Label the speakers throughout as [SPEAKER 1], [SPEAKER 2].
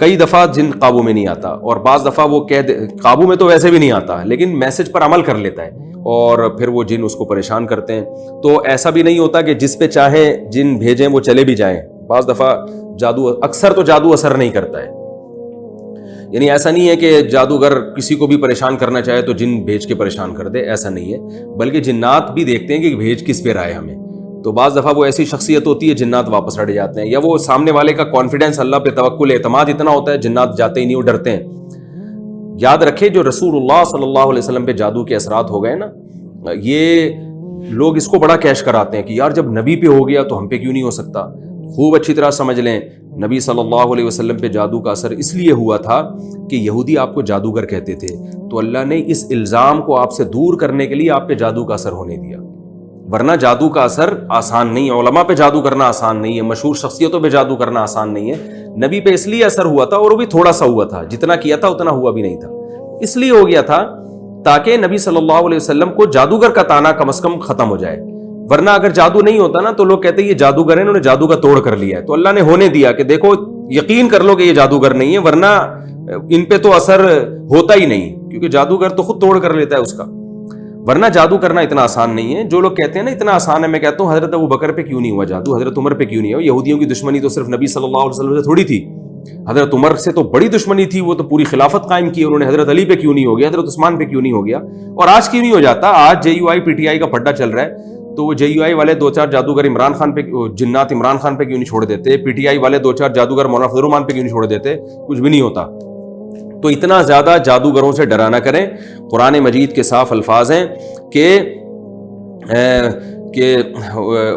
[SPEAKER 1] کئی دفعہ جن قابو میں نہیں آتا, اور بعض دفعہ وہ قابو میں تو ویسے بھی نہیں آتا, لیکن میسج پر عمل کر لیتا ہے اور پھر وہ جن اس کو پریشان کرتے ہیں. تو ایسا بھی نہیں ہوتا کہ جس پہ چاہیں جن بھیجیں وہ چلے بھی جائیں. بعض دفعہ جادو, اکثر تو جادو اثر نہیں کرتا ہے. یعنی ایسا نہیں ہے کہ جادوگر کسی کو بھی پریشان کرنا چاہے تو جن بھیج کے پریشان کر دے, ایسا نہیں ہے. بلکہ جنات بھی دیکھتے ہیں کہ بھیج کس پہ رہا ہے ہمیں. تو بعض دفعہ وہ ایسی شخصیت ہوتی ہے جنات واپس ہٹ جاتے ہیں, یا وہ سامنے والے کا کانفیڈنس, اللہ پہ توکل, اعتماد اتنا ہوتا ہے جنات جاتے ہی نہیں, وہ ڈرتے ہیں. یاد رکھیں جو رسول اللہ صلی اللہ علیہ وسلم پہ جادو کے اثرات ہو گئے نا, یہ لوگ اس کو بڑا کیش کراتے ہیں کہ یار جب نبی پہ ہو گیا تو ہم پہ کیوں نہیں ہو سکتا. خوب اچھی طرح سمجھ لیں, نبی صلی اللہ علیہ وسلم پہ جادو کا اثر اس لیے ہوا تھا کہ یہودی آپ کو جادوگر کہتے تھے, تو اللہ نے اس الزام کو آپ سے دور کرنے کے لیے آپ پہ جادو کا اثر ہونے دیا. ورنہ جادو کا اثر آسان نہیں ہے, علماء پہ جادو کرنا آسان نہیں ہے, مشہور شخصیتوں پہ جادو کرنا آسان نہیں ہے. نبی پہ اس لیے اثر ہوا تھا, اور وہ بھی تھوڑا سا ہوا تھا, جتنا کیا تھا اتنا ہوا بھی نہیں تھا. اس لیے ہو گیا تھا تاکہ نبی صلی اللہ علیہ وسلم کو جادوگر کا تانا کم از کم ختم ہو جائے. ورنہ اگر جادو نہیں ہوتا نا تو لوگ کہتے ہیں یہ جادوگر ہیں, انہوں نے جادو کا توڑ کر لیا ہے. تو اللہ نے ہونے دیا کہ دیکھو یقین کر لو کہ یہ جادوگر نہیں ہے, ورنہ ان پہ تو اثر ہوتا ہی نہیں, کیونکہ جادوگر تو خود توڑ کر لیتا ہے اس کا. ورنہ جادو کرنا اتنا آسان نہیں ہے. جو لوگ کہتے ہیں نا اتنا آسان ہے, میں کہتا ہوں حضرت ابو بکر پہ کیوں نہیں ہوا جادو, حضرت عمر پہ کیوں نہیں ہوا. یہودیوں کی دشمنی تو صرف نبی صلی اللہ علیہ وسلم سے تھوڑی تھی, حضرت عمر سے تو بڑی دشمنی تھی, وہ تو پوری خلافت قائم کی انہوں نے. حضرت علی پہ کیوں نہیں ہو گیا, حضرت عثمان پہ کیوں نہیں ہو گیا, اور آج کیوں نہیں ہو جاتا. آج جے you I P T I کا پھڈا چل رہا ہے, تو وہ جے یو آئی والے 2-4 جادوگر عمران خان پہ, جنات عمران خان پہ کیوں نہیں چھوڑ دیتے, پی ٹی آئی والے 2-4 جادوگر مولانا فضل الرحمان پہ کیوں نہیں چھوڑ دیتے, کچھ بھی نہیں ہوتا. تو اتنا زیادہ جادوگروں سے ڈرا نہ کریں. قرآن مجید کے صاف الفاظ ہیں کہ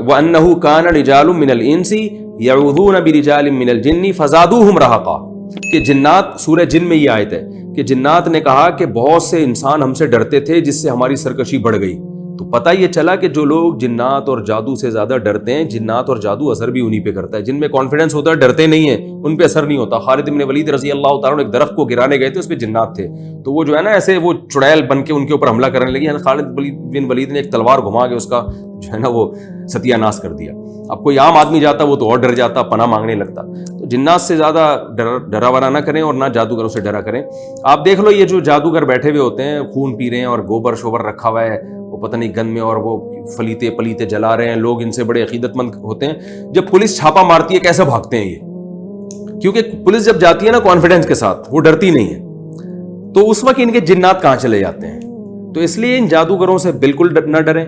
[SPEAKER 1] وَأَنَّهُ كَانَ رِجَالٌ مِّنَ الْإِنسِ يَعُوذُونَ بِرِجَالٍ مِّنَ الْجِنِّ فَزَادُوهُمْ رَهَقًا, کہ جنات, سورہ جن میں یہ آیت ہے کہ جنات نے کہا کہ بہت سے انسان ہم سے ڈرتے تھے جس سے ہماری سرکشی بڑھ گئی. تو پتہ یہ چلا کہ جو لوگ جنات اور جادو سے زیادہ ڈرتے ہیں, جنات اور جادو اثر بھی انہی پہ کرتا ہے. جن میں کانفیڈنس ہوتا ہے ڈرتے نہیں ہیں, ان پہ اثر نہیں ہوتا. خالد بن ولید رضی اللہ تعالیٰ عنہ ایک درخت کو گرانے گئے تھے, اس پہ جنات تھے, تو وہ جو ہے نا ایسے وہ چڑیل بن کے ان کے اوپر حملہ کرنے لگی. خالد بن ولید نے ایک تلوار گھما کے اس کا جو ہے نا وہ ستیہ ناش کر دیا. اب کوئی عام آدمی جاتا وہ تو اور ڈر جاتا, پناہ مانگنے لگتا. تو جنات سے زیادہ ڈرا ورا نہ کریں اور نہ جادوگروں سے ڈرا کریں. آپ دیکھ لو یہ جو جادوگر بیٹھے ہوئے ہوتے ہیں, خون پی رہے ہیں اور گوبر شوبر رکھا ہوا ہے, وہ پتہ نہیں گن میں, اور وہ فلیتے پلیتے جلا رہے ہیں, لوگ ان سے بڑے عقیدت مند ہوتے ہیں. جب پولیس چھاپا مارتی ہے کیسے بھاگتے ہیں یہ, کیونکہ پولیس جب جاتی ہے نا کانفیڈنس کے ساتھ, وہ ڈرتی نہیں ہے. تو اس وقت ان کے جنات کہاں چلے جاتے ہیں. تو اس لیے ان جادوگروں سے بالکل نہ ڈریں.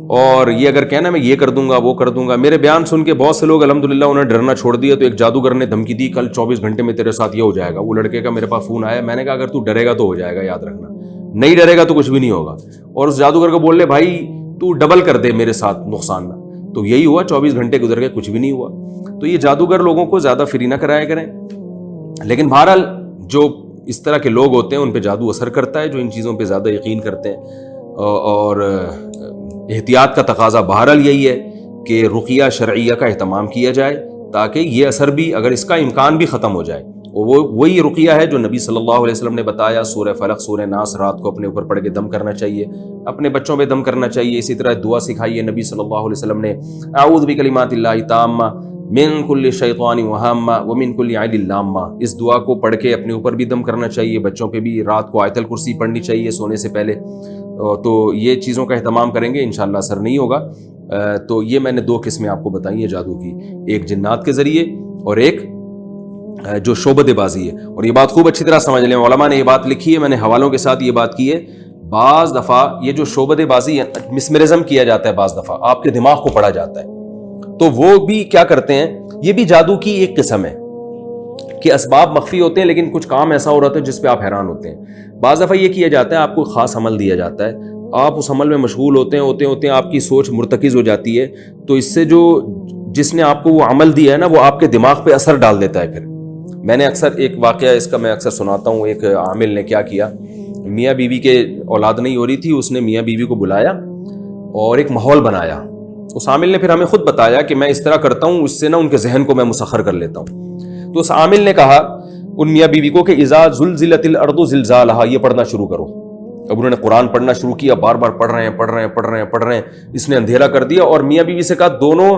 [SPEAKER 1] اور یہ اگر کہنا میں یہ کر دوں گا وہ کر دوں گا, میرے بیان سن کے بہت سے لوگ الحمدللہ انہیں ڈرنا چھوڑ دیا. تو ایک جادوگر نے دھمکی دی کل 24 گھنٹے میں تیرے ساتھ یہ ہو جائے گا. وہ لڑکے کا میرے پاس فون آیا, میں نے کہا اگر تو ڈرے گا تو ہو جائے گا, یاد رکھنا, نہیں ڈرے گا تو کچھ بھی نہیں ہوگا. اور اس جادوگر کو بول لے بھائی تو ڈبل کر دے میرے ساتھ نقصان نہ. تو یہی ہوا, 24 گھنٹے گزر گئے, کچھ بھی نہیں ہوا. تو یہ جادوگر لوگوں کو زیادہ فری نہ کرایا کریں. لیکن بہرحال جو اس طرح کے لوگ ہوتے ہیں ان پہ جادو اثر کرتا ہے, جو ان چیزوں پہ زیادہ یقین کرتے ہیں. اور احتیاط کا تقاضا بہرحال یہی ہے کہ رقیہ شرعیہ کا اہتمام کیا جائے, تاکہ یہ اثر بھی, اگر اس کا امکان بھی ختم ہو جائے. وہی رقیہ ہے جو نبی صلی اللہ علیہ وسلم نے بتایا. سورہ فلق, سورہ ناس رات کو اپنے اوپر پڑھ کے دم کرنا چاہیے, اپنے بچوں پہ دم کرنا چاہیے. اسی طرح دعا سکھائی ہے نبی صلی اللہ علیہ وسلم نے, اعوذ بکلمات اللہ التامہ من کل شیطان وہامہ ومن کل عین لامہ. اس دعا کو پڑھ کے اپنے اوپر بھی دم کرنا چاہیے, بچوں پہ بھی. رات کو آیت الکرسی پڑھنی چاہیے سونے سے پہلے. تو یہ چیزوں کا اہتمام کریں گے انشاءاللہ اثر نہیں ہوگا. تو یہ میں نے 2 قسمیں آپ کو بتائی ہیں جادو کی, ایک جنات کے ذریعے اور ایک جو شعبد بازی ہے. اور یہ بات خوب اچھی طرح سمجھ لیں, علماء نے یہ بات لکھی ہے, میں نے حوالوں کے ساتھ یہ بات کی ہے. بعض دفعہ یہ جو شعبد بازی ہے, مسمرزم کیا جاتا ہے, بعض دفعہ آپ کے دماغ کو پڑھا جاتا ہے, تو وہ بھی کیا کرتے ہیں, یہ بھی جادو کی ایک قسم ہے کہ اسباب مخفی ہوتے ہیں لیکن کچھ کام ایسا ہو رہا ہے جس پہ آپ حیران ہوتے ہیں. بعض دفعہ یہ کیا جاتا ہے, آپ کو خاص عمل دیا جاتا ہے, آپ اس عمل میں مشغول ہوتے ہیں آپ کی سوچ مرتکز ہو جاتی ہے, تو اس سے جس نے آپ کو وہ عمل دیا ہے نا, وہ آپ کے دماغ پہ اثر ڈال دیتا ہے. پھر میں نے اکثر ایک واقعہ اس کا میں اکثر سناتا ہوں. ایک عامل نے کیا کیا, میاں بیوی کے اولاد نہیں ہو رہی تھی, اس نے میاں بیوی کو بلایا اور ایک ماحول بنایا. اس عامل نے پھر ہمیں خود بتایا کہ میں اس طرح کرتا ہوں, اس سے نا ان کے ذہن کو میں مسخر کر لیتا ہوں. تو اس عامل نے کہا ان میاں بیوی کو کہ اذا زلزلت الارض زلزالها, یہ پڑھنا شروع کرو. اب انہوں نے قرآن پڑھنا شروع کیا, بار بار پڑھ رہے ہیں. اس نے اندھیرا کر دیا اور میاں بیوی سے کہا دونوں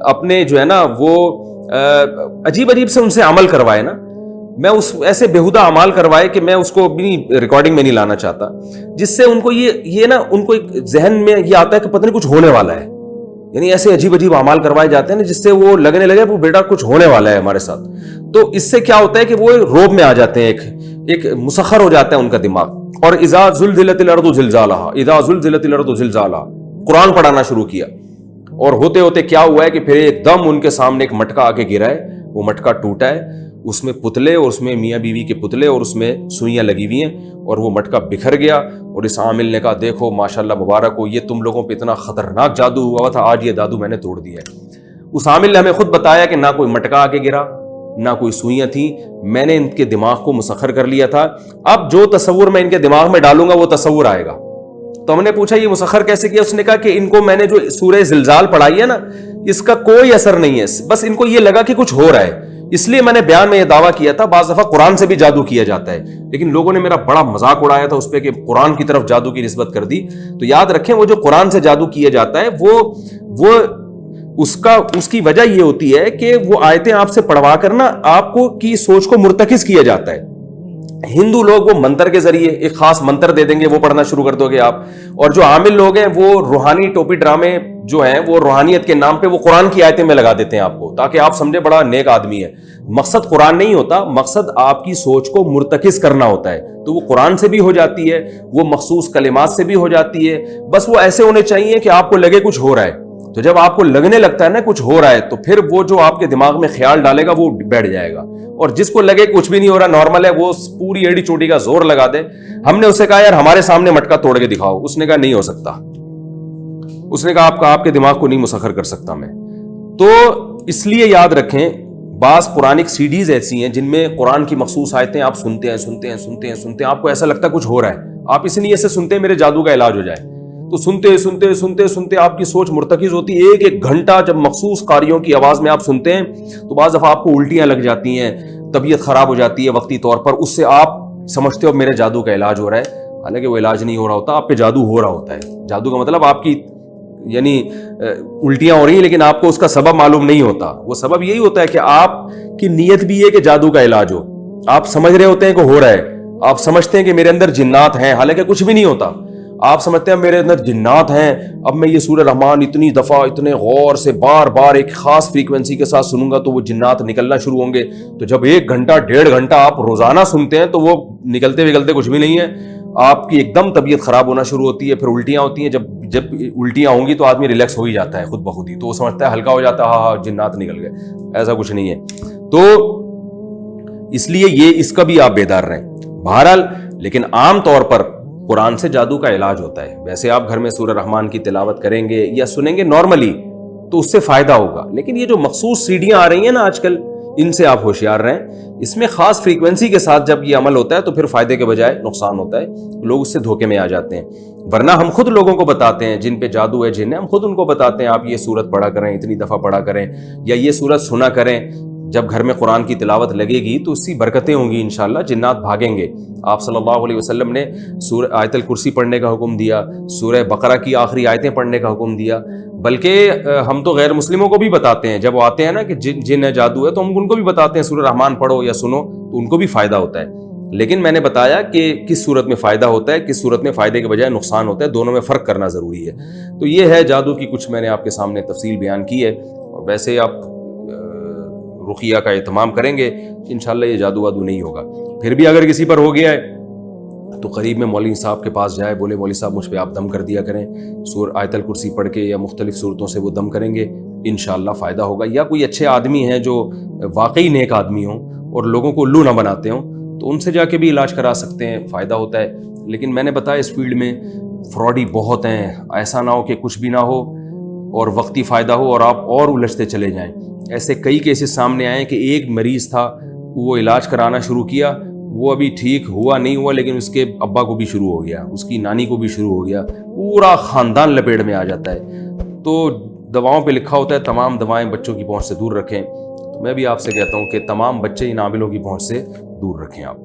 [SPEAKER 1] اپنے جو ہے نا وہ عجیب سے ان سے عمل کروائے نا, میں اس ایسے بےہودہ اعمال کروائے کہ میں اس کو بھی ریکارڈنگ میں نہیں لانا چاہتا, جس سے ان کو یہ نا ان کو ایک ذہن میں یہ آتا ہے کہ پتہ نہیں کچھ ہونے والا ہے. یعنی ایسے عجیب اعمال کروائے جاتے ہیں نا جس سے وہ لگنے لگے وہ بیٹا کچھ ہونے والا ہے ہمارے ساتھ. تو اس سے کیا ہوتا ہے کہ وہ روب میں آ جاتے ہیں, ایک مسخر ہو جاتا ہے ان کا دماغ. اور اذا زلزلت الارض زلزالہا, اذا زلزلت الارض زلزالہا, قرآن پڑھانا شروع کیا. اور ہوتے ہوتے کیا ہوا ہے کہ پھر ایک دم ان کے سامنے ایک مٹکا آ کے گرا ہے. وہ مٹکا ٹوٹا ہے, اس میں پتلے اور اس میں میاں بیوی کے پتلے اور اس میں سوئیاں لگی ہوئی ہیں, اور وہ مٹکا بکھر گیا. اور اس عامل نے کہا دیکھو ماشاءاللہ مبارک ہو, یہ تم لوگوں پہ اتنا خطرناک جادو ہوا تھا, آج یہ جادو میں نے توڑ دیا ہے. اس عامل نے ہمیں خود بتایا کہ نہ کوئی مٹکا آ کے گرا, نہ کوئی سوئیاں تھیں, میں نے ان کے دماغ کو مسخر کر لیا تھا. اب جو تصور میں ان کے دماغ میں ڈالوں گا وہ تصور آئے گا. تو ہم نے پوچھا یہ مسخر کیسے کیا؟ اس نے کہا کہ ان کو میں نے جو سورہ زلزال پڑھائی ہے نا, اس کا کوئی اثر نہیں ہے, بس ان کو یہ لگا کہ کچھ ہو رہا ہے, اس لیے میں نے بیان میں یہ دعویٰ کیا تھا. بعض دفعہ قرآن سے بھی جادو کیا جاتا ہے, لیکن لوگوں نے میرا بڑا مذاق اڑایا تھا اس پہ کہ قرآن کی طرف جادو کی نسبت کر دی. تو یاد رکھیں وہ جو قرآن سے جادو کیا جاتا ہے وہ اس کی وجہ یہ ہوتی ہے کہ وہ آیتیں آپ سے پڑھوا کر نا آپ کو کی سوچ کو مرتکز کیا جاتا ہے. ہندو لوگ وہ منتر کے ذریعے ایک خاص منتر دے دیں گے, وہ پڑھنا شروع کر دو گے آپ. اور جو عامل لوگ ہیں وہ روحانی ٹوپی ڈرامے جو ہیں وہ روحانیت کے نام پہ وہ قرآن کی آیتیں میں لگا دیتے ہیں آپ کو, تاکہ آپ سمجھے بڑا نیک آدمی ہے. مقصد قرآن نہیں ہوتا, مقصد آپ کی سوچ کو مرتکز کرنا ہوتا ہے. تو وہ قرآن سے بھی ہو جاتی ہے, وہ مخصوص کلمات سے بھی ہو جاتی ہے, بس وہ ایسے ہونے چاہیے کہ آپ کو لگے کچھ ہو رہا ہے. تو جب آپ کو لگنے لگتا ہے نا کچھ ہو رہا ہے, تو پھر وہ جو آپ کے دماغ میں خیال ڈالے گا وہ بیٹھ جائے گا. اور جس کو لگے کچھ بھی نہیں ہو رہا, نارمل ہے, وہ پوری ایڑی چوٹی کا زور لگا دے. ہم نے اسے کہا یار ہمارے سامنے مٹکا توڑ کے دکھاؤ, اس نے کہا نہیں ہو سکتا. اس نے کہا آپ کے دماغ کو نہیں مسخر کر سکتا میں. تو اس لیے یاد رکھیں بعض قرآنک سیڈیز ایسی ہیں جن میں قرآن کی مخصوص آیتیں آپ سنتے ہیں, آپ کو ایسا لگتا ہے کچھ ہو رہا ہے, آپ اس لیے سے سنتے ہیں میرے جادو کا علاج ہو جائے. تو سنتے آپ کی سوچ مرتکز ہوتی ہے. ایک گھنٹہ جب مخصوص قاریوں کی آواز میں آپ سنتے ہیں تو بعض دفعہ آپ کو الٹیاں لگ جاتی ہیں, طبیعت خراب ہو جاتی ہے وقتی طور پر. اس سے آپ سمجھتے ہو میرے جادو کا علاج ہو رہا ہے, حالانکہ وہ علاج نہیں ہو رہا ہوتا, آپ پہ جادو ہو رہا ہوتا ہے. جادو کا مطلب آپ کی یعنی الٹیاں ہو رہی ہیں لیکن آپ کو اس کا سبب معلوم نہیں ہوتا. وہ سبب یہی ہوتا ہے کہ آپ کی نیت بھی ہے کہ جادو کا علاج ہو. آپ سمجھ رہے ہوتے ہیں کہ ہو رہا ہے, آپ سمجھتے ہیں کہ میرے اندر جنات ہیں, حالانکہ کچھ بھی نہیں ہوتا. آپ سمجھتے ہیں میرے اندر جنات ہیں, اب میں یہ سورہ رحمان اتنی دفعہ اتنے غور سے بار بار ایک خاص فریکوینسی کے ساتھ سنوں گا تو وہ جنات نکلنا شروع ہوں گے. تو جب 1 گھنٹہ 1.5 گھنٹہ آپ روزانہ سنتے ہیں تو وہ نکلتے کچھ بھی نہیں ہے. آپ کی ایک دم طبیعت خراب ہونا شروع ہوتی ہے, پھر الٹیاں ہوتی ہیں. جب الٹیاں ہوں گی تو آدمی ریلیکس ہو ہی جاتا ہے خود بخود ہی, تو وہ سمجھتا ہے ہلکا ہو جاتا ہے, ہاں جنات نکل گئے. ایسا کچھ نہیں ہے. تو اس لیے یہ اس کا بھی آپ بیدار رہیں. بہرحال لیکن عام طور پر قرآن سے جادو کا علاج ہوتا ہے. ویسے آپ گھر میں سورہ رحمان کی تلاوت کریں گے یا سنیں گے نارملی تو اس سے فائدہ ہوگا, لیکن یہ جو مخصوص سیڑھیاں آ رہی ہیں نا آج کل, ان سے آپ ہوشیار رہیں. اس میں خاص فریکوینسی کے ساتھ جب یہ عمل ہوتا ہے تو پھر فائدے کے بجائے نقصان ہوتا ہے, لوگ اس سے دھوکے میں آ جاتے ہیں. ورنہ ہم خود لوگوں کو بتاتے ہیں جن پہ جادو ہے جن ہے, ہم خود ان کو بتاتے ہیں آپ یہ سورت پڑھا کریں, اتنی دفعہ پڑھا کریں, یا یہ سورت سنا کریں. جب گھر میں قرآن کی تلاوت لگے گی تو اس کی برکتیں ہوں گی انشاءاللہ, جنات بھاگیں گے. آپ صلی اللہ علیہ وسلم نے سورہ آیت الکرسی پڑھنے کا حکم دیا, سورہ بقرہ کی آخری آیتیں پڑھنے کا حکم دیا. بلکہ ہم تو غیر مسلموں کو بھی بتاتے ہیں, جب وہ آتے ہیں نا کہ جن ہے جادو ہے, تو ہم ان کو بھی بتاتے ہیں سورہ رحمان پڑھو یا سنو, تو ان کو بھی فائدہ ہوتا ہے. لیکن میں نے بتایا کہ کس صورت میں فائدہ ہوتا ہے, کس صورت میں فائدے کے بجائے نقصان ہوتا ہے, دونوں میں فرق کرنا ضروری ہے. تو یہ ہے جادو کی کچھ میں نے آپ کے سامنے تفصیل بیان کی ہے. اور ویسے آپ رقیہ کا اہتمام کریں گے انشاءاللہ یہ جادو وادو نہیں ہوگا. پھر بھی اگر کسی پر ہو گیا ہے تو قریب میں مولوی صاحب کے پاس جائے, بولے مولوی صاحب مجھ پہ آپ دم کر دیا کریں, آیت الکرسی پڑھ کے یا مختلف صورتوں سے وہ دم کریں گے, انشاءاللہ فائدہ ہوگا. یا کوئی اچھے آدمی ہیں جو واقعی نیک آدمی ہوں اور لوگوں کو الو نہ بناتے ہوں, تو ان سے جا کے بھی علاج کرا سکتے ہیں, فائدہ ہوتا ہے. لیکن میں نے بتایا اس فیلڈ میں فراڈی بہت ہیں, ایسا نہ ہو کہ کچھ بھی نہ ہو اور وقتی فائدہ ہو اور آپ اور الجھتے چلے جائیں. ایسے کئی کیسز سامنے آئے کہ ایک مریض تھا, وہ علاج کرانا شروع کیا, وہ ابھی ٹھیک ہوا نہیں ہوا, لیکن اس کے ابا کو بھی شروع ہو گیا, اس کی نانی کو بھی شروع ہو گیا, پورا خاندان لپیٹ میں آ جاتا ہے. تو دواؤں پہ لکھا ہوتا ہے تمام دوائیں بچوں کی پہنچ سے دور رکھیں. تو میں بھی آپ سے کہتا ہوں کہ تمام بچے ان عاملوں کی پہنچ سے دور رکھیں آپ.